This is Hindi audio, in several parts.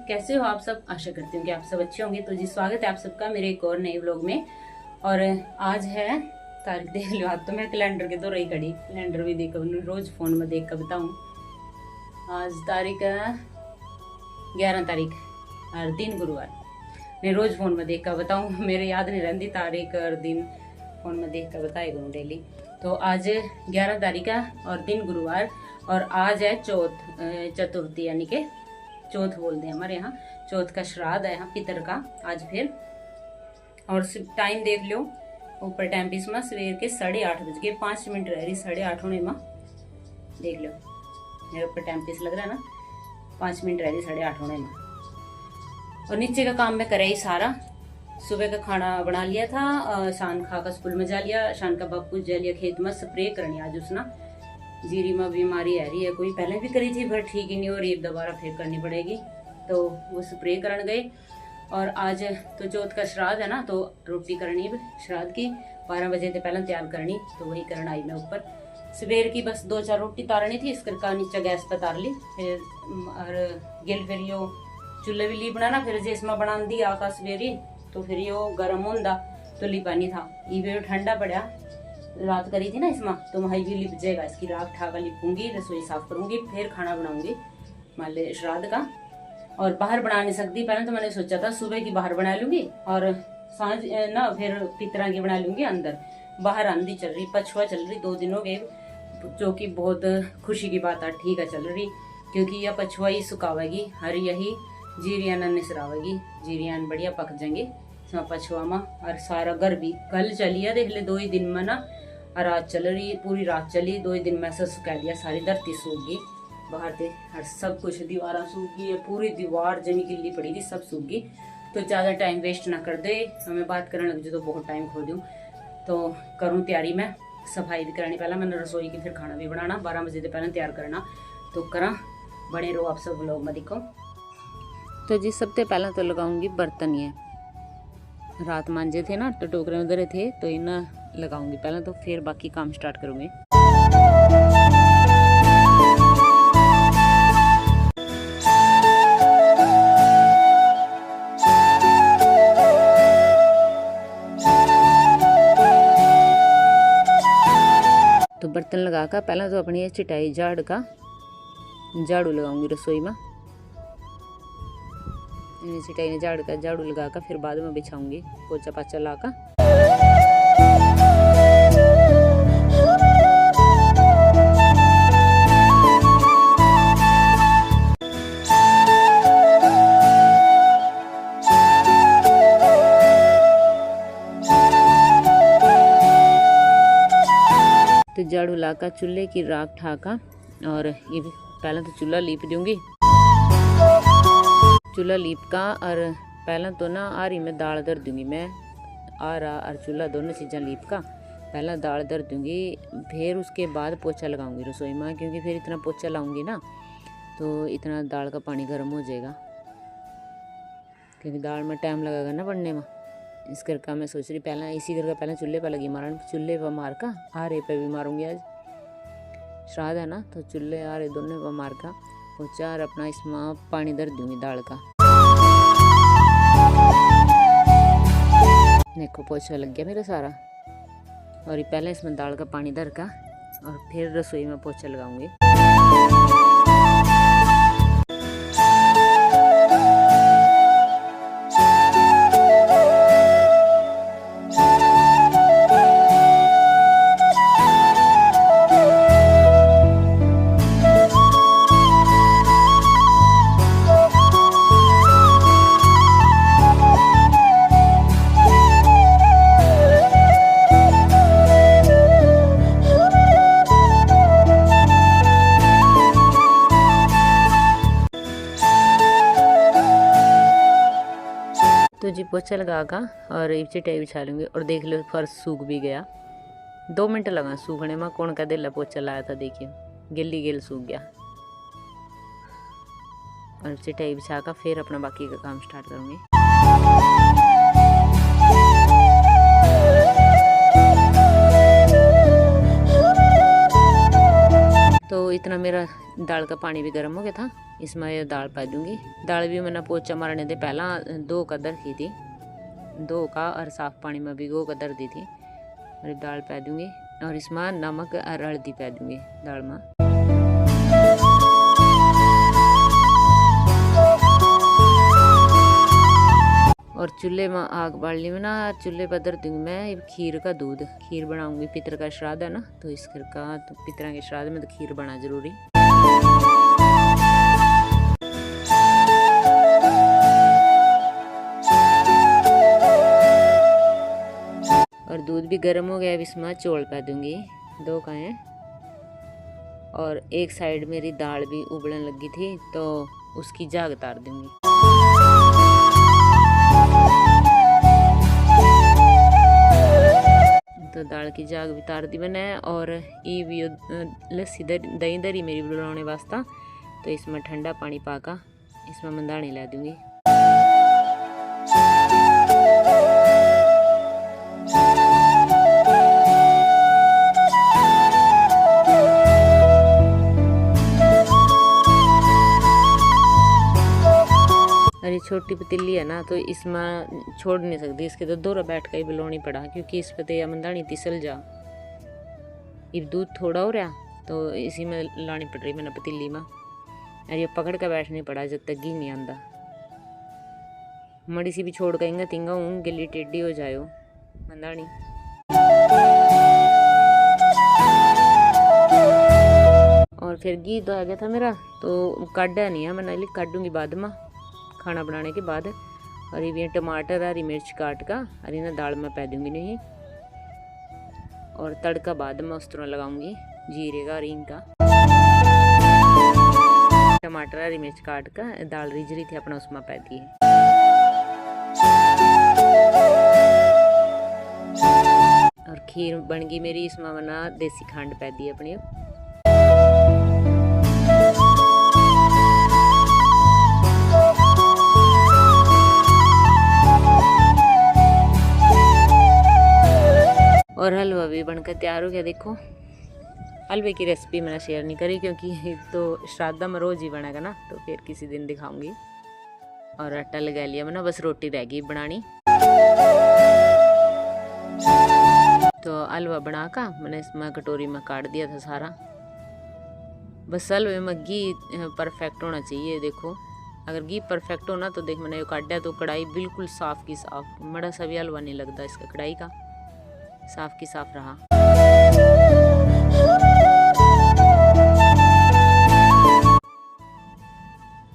कैसे हो आप सब। आशा करती हूँ कि आप सब अच्छे होंगे। तो जी स्वागत है आप सबका मेरे एक और नए व्लॉग में। और आज है तारीख देख लो, आज तो मैं कैलेंडर के तो रही खड़ी, कैलेंडर भी देखो रोज फोन में देख कर बताऊँ। आज तारीख 11 तारीख और दिन गुरुवार। मैं रोज फोन में देख कर बताऊँ, मेरे याद नहीं रहती तारीख और दिन, फोन में देख कर बताए करूँ डेली। तो आज 11 तारीख है और दिन गुरुवार, और आज है चतुर्थी यानी कि चौथ बोलते हैं हमारे यहाँ। चौथ का श्राद्ध है यहाँ पितर का आज फिर। और टाइम देख लो ऊपर टाइम पीस में सवेर के 8:30 रह रही, 8:30 होने में देख लो मेरे ऊपर टाइम पीस लग रहा है ना, 5 मिनट रह रही 8:30 होने में। और नीचे का काम मैं करे ही सारा। सुबह का खाना बना लिया था, शान खा का स्कूल में जा लिया, शान का बापू जा लिया खेत में स्प्रे करनी आज उसना। जीरी में बीमारी आ रही है, कोई पहले भी करी थी पर ठीक ही नहीं हो रही, दोबारा फिर करनी पड़ेगी। तो वो स्प्रे करने गए। और आज तो चौथ का श्राद्ध है ना, तो रोटी करनी श्राद्ध की 12 बजे से पहले तैयार करनी, तो वही करना आई मैं ऊपर। सवेर की बस 2-4 रोटी तारनी थी, इस करके नीचे गैस पर तार ली। फिर और गिल फिर यो चूल्हे भी ली बनाना, फिर जिसमें बना दी आका सवेरी, तो फिर यो गर्म होंदा तो ली पानी था। ये ठंडा पड़ा, रात करी थी ना इसमें, तो वही भी लिप जाएगा। इसकी राख ठाका लिपूंगी, रसोई साफ करूंगी, फिर खाना बनाऊंगी मान ले श्राद्ध का। और बाहर बना नहीं सकती, पहले तो मैंने सोचा था सुबह की बाहर बना लूंगी और सांझ ना फिर पितरा की बना लूंगी अंदर। बाहर आंधी चल रही, पछुआ चल रही, 2 दिन हो गए, जो कि बहुत खुशी की बात है। ठीक है चल रही, क्योंकि यह पछुआ ही सुखावेगी, हर यही जीरियान निसरावेगी, जीरियान बढ़िया पक जाएंगे पछुआ में। और सारा घर भी कल चली है देख ले, 2 ही दिन में ना, और रात चल रही, पूरी रात चली, 2 ही दिन में ऐसा सुखा दिया। सारी धरती सूख गई बाहर से, हर सब कुछ दीवार सूख गई है, पूरी दीवार जमी गिल्ली पड़ी थी, सब सूख गई। तो ज्यादा टाइम वेस्ट ना कर दे, हमें बात करने लग जाए तो बहुत टाइम खो दूं। तो करूँ तैयारी, मैं सफाई भी करनी, पहला मैंने रसोई की, फिर खाना भी बनाना, 12 बजे से पहले तैयार करना। तो करा बने रहो आप सब व्लॉग में दिखो। तो जी सबसे पहले तो लगाऊंगी बर्तन, ये रात मांजे थे ना, तो टोकरे में धरे थे, तो इन्हें लगाऊंगी पहले, तो फिर बाकी काम स्टार्ट करूंगी। तो बर्तन लगा कर पहले तो अपनी ये चिटाई झाड़ू लगाऊंगी रसोई में। चिटाई ने झाड़ू लगा कर फिर बाद में बिछाऊंगी पोचा पाचा ला कर। तो झाड़ू लाकर चूल्हे की राख ठाका, और ये भी पहले तो चूल्हा लीप दूंगी। चूल्हा लीप का और पहले तो ना आरी में दाल धर दूंगी मैं, आरा और चूल्हा दोनों चीज़ें लीप का पहले दाल धर दूंगी, फिर उसके बाद पोछा लगाऊंगी रसोई में, क्योंकि फिर इतना पोछा लाऊंगी ना तो इतना दाल का पानी गर्म हो जाएगा, क्योंकि दाल में टाइम लगेगा ना बनने में। इस करके मैं सोच रही पहले इसी करके पहले चूल्हे पर लगी मारन, चूल्हे पर मार का आरे पे भी मारूंगी। आज श्राद्ध है ना, तो चूल्हे आरे दोनों पर मार का पोछा, और अपना इसमें पानी धर दूंगी दाल का। देखो पोछा लग गया मेरा सारा, और ये पहले इसमें दाल का पानी धर का और फिर रसोई में पोछा लगाऊंगी। तो जी पोछा लगा का और चिटाई बिछा लूँगी, और देख लो फर्श सूख भी गया। 2 मिनट लगा सूखने में, कौन का दिल पोछा लाया था, देखिए गिल सूख गया। और चिटाई बिछा का फिर अपना बाकी का काम स्टार्ट करूँगी। तो इतना मेरा दाल का पानी भी गर्म हो गया था, इसमें ये दाल पा दूंगी। दाल भी मैंने पोचा मारने दे पहला 2 कदर की थी, 2 का और साफ पानी में भिगो कदर दी थी। और दाल पा दूंगी और इसमें नमक और हल्दी पा दूंगी दाल में। और चूल्हे में आग बाल ली मैं ना, चूल्हे पर धर दूंगी मैं खीर का दूध। खीर बनाऊंगी, पितर का श्राद्ध है ना, तो इस घर का तो पितरा के श्राद्ध में तो खीर बना जरूरी। और दूध भी गर्म हो गया, अब इसमें चौल पा दूंगी 2 का है। और एक साइड मेरी दाल भी उबलने लगी थी तो उसकी झाग उतार दूंगी। तो दाल की झाग भी उतार दी मैंने। और ये भी लस्सी दही दरी मेरी बनाने वास्ता, तो इसमें ठंडा पानी पाका इसमें मंदानी ला दूंगी। अरे छोटी पतीली है ना, तो इसमें छोड़ नहीं सकती, इसके तो दोरा बैठ कर ही बिलोनी पड़ा, क्योंकि इस पर तो मंदानी तिसल जा। ये दूध थोड़ा हो रहा तो इसी में लानी पड़ रही मैंने पतीली में। और ये पकड़ कर बैठनी पड़ा जब तक घी नहीं आंदा। मड़ी सी भी छोड़ कहेंगे तिंगा हूँ गिल्ली टेढ़ी हो जाए मंदानी। और फिर घी तो आ गया था मेरा, तो काटा नहीं है मैंने, काटूंगी बाद में खाना बनाने के बाद। और ये टमाटर हरी मिर्च काट का और इन्हें दाल में पै दूंगी नहीं। और तड़का बाद में उस तरह लगाऊंगी जीरे का और हींग का। टमाटर हरी मिर्च काट का दाल रिझ रही थी अपना उसमें पै दी है। और खीर बन गई मेरी, इसमें मैंने देसी खंड पै दी अपनी। और हलवा भी बनकर तैयार हो गया। देखो हलवे की रेसिपी मैंने शेयर नहीं करी, क्योंकि तो श्राद्ध में रोज ही बनेगा ना, तो फिर किसी दिन दिखाऊंगी। और आटा लगा लिया मैंने, बस रोटी रह गई बनानी। तो हलवा बना का मैंने इसमें कटोरी में काट दिया था सारा। बस हलवे में घी परफेक्ट होना चाहिए। देखो अगर घी परफेक्ट हो ना, तो देख मैंने ये काटा तो कढ़ाई बिल्कुल साफ की साफ, बड़ा सा भी हलवा नहीं लगता इसका कढ़ाई का, साफ की साफ रहा।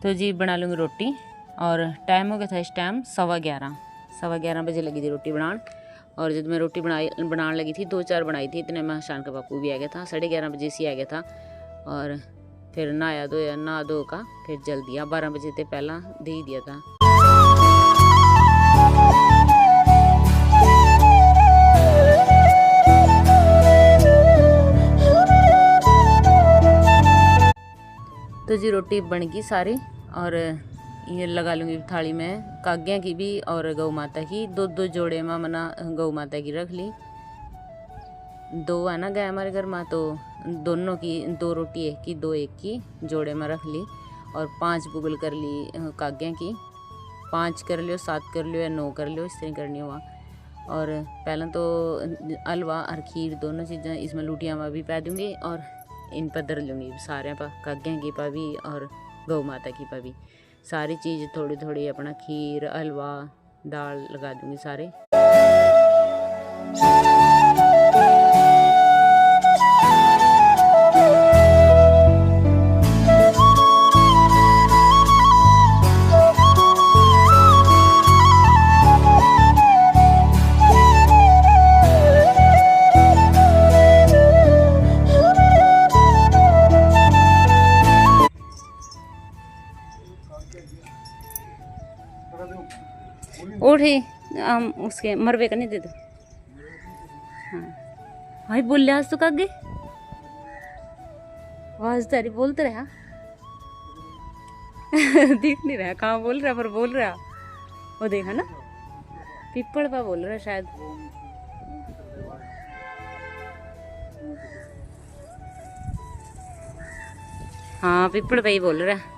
तो जी बना लूँगी रोटी। और टाइम हो गया था इस टाइम 11:15 बजे लगी थी रोटी बनान। और जब मैं रोटी बनाने लगी थी 2-4 बनाई थी, इतने में शान का बापू भी आ गया था, 11:30 बजे से आ गया था। और फिर नहा धो का फिर जल दिया, 12 बजे से पहला दे ही दिया था। तो जी रोटी बन गई सारी। और ये लगा लूँगी थाली में काग्या की भी और गौ माता की। 2 जोड़े में मना गौ माता की रख ली। 2 है ना गाय हमारे घर में, तो दोनों की 2 रोटी एक की 2 एक की जोड़े में रख ली। और 5 बुगल कर ली काग्या की। 5 कर लियो, 7 कर लियो या 9 कर लियो, इस तरह करनी हुआ। और पहले तो हलवा और खीर दोनों चीज़ें इसमें लूटियाँ में भी पै दूँगी। और इन पर धर लूँगी सारे पर, काग्या की पर भी और गौ माता की पर भी। सारी चीज़ थोड़ी थोड़ी अपना खीर हलवा दाल लगा दूँगी सारे। उठे उसके मरवे का नहीं दे दो। हाँ भाई बोल आज तो कागे आवाज तारी बोलते रहा दिख नहीं रहा कहाँ बोल रहा, पर बोल रहा वो देखा ना पीपल पर बोल रहा शायद। हाँ पिपड़ पे ही बोल रहा है।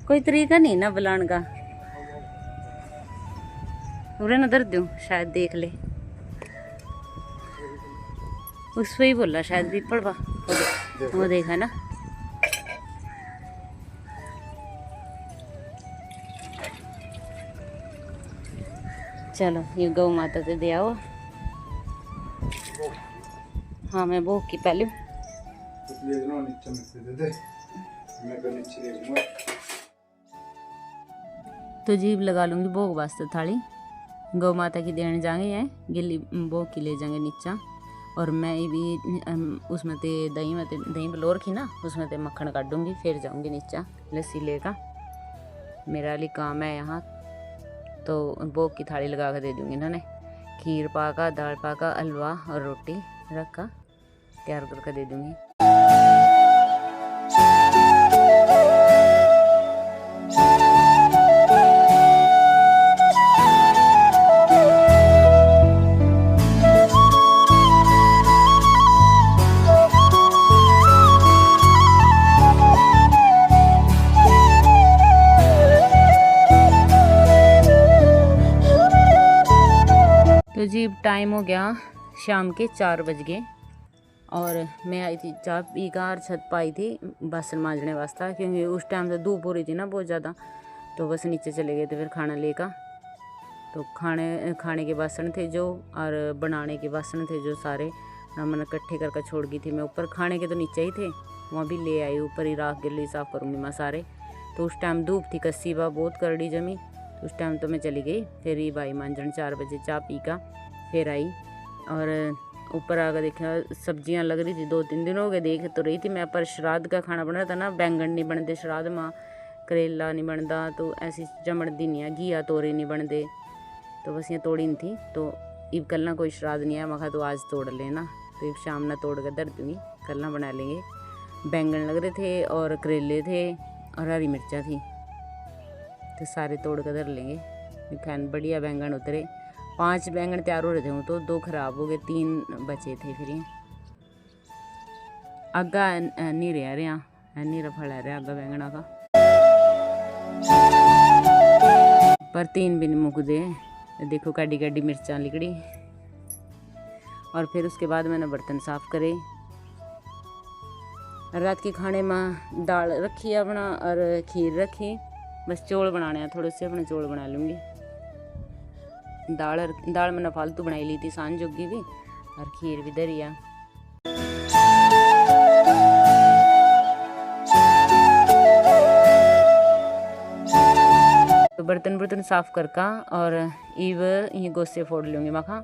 कोई तरीका नहीं ना बुलाने का। उरे न दर्द दूं शायद देख ले। उस पे ही बोला शायद पीपड़ पा। वो देखा ना। चलो ये गौ माता से दे आओ। हाँ मैं भोग की पहले तो जीभ लगा लूंगी भोग वास्ते थाली। गौ माता की देने जाएंगे हैं गिल्ली भोग की ले जाएंगे नीचा। और मैं भी उसमें ते दही बलोर की ना उसमें ते मक्खन काटूंगी फिर जाऊंगी नीचा लस्सी लेकर। मेरा लिए काम है यहाँ। तो भोग की थाली लगा कर दे दूंगी इन्होंने। खीर पाका, दाल पाका, हलवा और रोटी रखा तैयार करके दे दूंगी। तो जी टाइम हो गया शाम के 4 बज गए और मैं आई थी चाय पी कर छत पाई थी बर्तन मांजने वास्ते, क्योंकि उस टाइम तो धूप हो रही थी ना बहुत ज़्यादा। तो बस नीचे चले गए थे फिर खाना लेकर। तो खाने के बासन थे जो और बनाने के बासन थे जो सारे मैंने इकट्ठे करके छोड़ गई थी मैं ऊपर। खाने के तो नीचे ही थे, वहाँ भी ले आई ऊपर ही राख गिल्ली साफ़ करूँगी मैं सारे। तो उस टाइम धूप थी कस्सी बा बहुत करड़ी जमी। उस टाइम तो मैं चली गई फिर ही भाई मांझन 4 बजे चाय पी का फिर आई। और ऊपर आकर देखा सब्जियां लग रही थी 2-3 दिन हो गए देख तो रही थी मैं। पर श्राद्ध का खाना बन रहा था ना, बैंगन नहीं बनते श्राद्ध में, करेला नहीं बनता, तो ऐसी चीज़ां बनती नहीं है, घिया तोरे नहीं बनते। तो बस ये तोड़ी नहीं थी। तो इब कल ना कोई श्राद्ध नहीं है, मैं कहा तो आज तोड़ लेना। तो इब शाम ना तोड़ कर धर दूँगी, कल ना बना लेंगे। बैंगन लग रहे थे और करेले थे और हरी मिर्चा थी, तो सारे तोड़ कर धर लेंगे। खान बढ़िया बैंगन उतरे। 5 बैंगन तैयार हो रहे थे हूँ तो 2 खराब हो गए, 3 बचे थे। फिर ये आगा नहीं रहा नहीं रहा फल रहा आगा बैंगना का, पर 3 भी नहीं मुक दे। देखो काडी काडी मिर्चा लिकड़ी। और फिर उसके बाद मैंने बर्तन साफ करे। रात के खाने में दाल रखी अपना और खीर रखी, बस चौल बनाने हैं थोड़े से, अपने चौल बना लूँगी। दाल मैंने फालतू बनाई ली थी सांझ जोगी भी, और खीर भी धरिया। तो बर्तन साफ करका और इव ये गोसे फोड़ लूँगी मखा।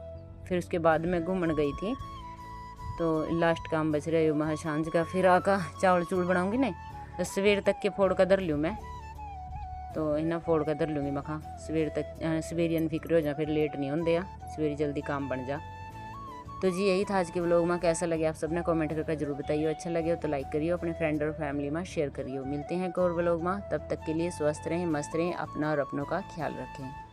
फिर उसके बाद मैं घूमने गई थी, तो लास्ट काम बच रहा है महा सांझ का। फिर आका चावल चूल बनाऊँगी ना, तो सवेर तक के फोड़ कर धर लूँ मैं। तो इन्हें फोड़ कर धर लूँगी मखा सवेर तक, सवेरी अनफिक्र हो जा फिर लेट नहीं होंगे या सवेरी जल्दी काम बन जा। तो जी यही था आज के व्लॉग में। कैसा लगे आप सबने कमेंट करके जरूर बताइए। अच्छा लगे तो लाइक करियो, अपने फ्रेंड और फैमिली में शेयर करियो। मिलते हैं एक और व्लॉग में, तब तक के लिए स्वस्थ रहें, मस्त रहें, अपना और अपनों का ख्याल रखें।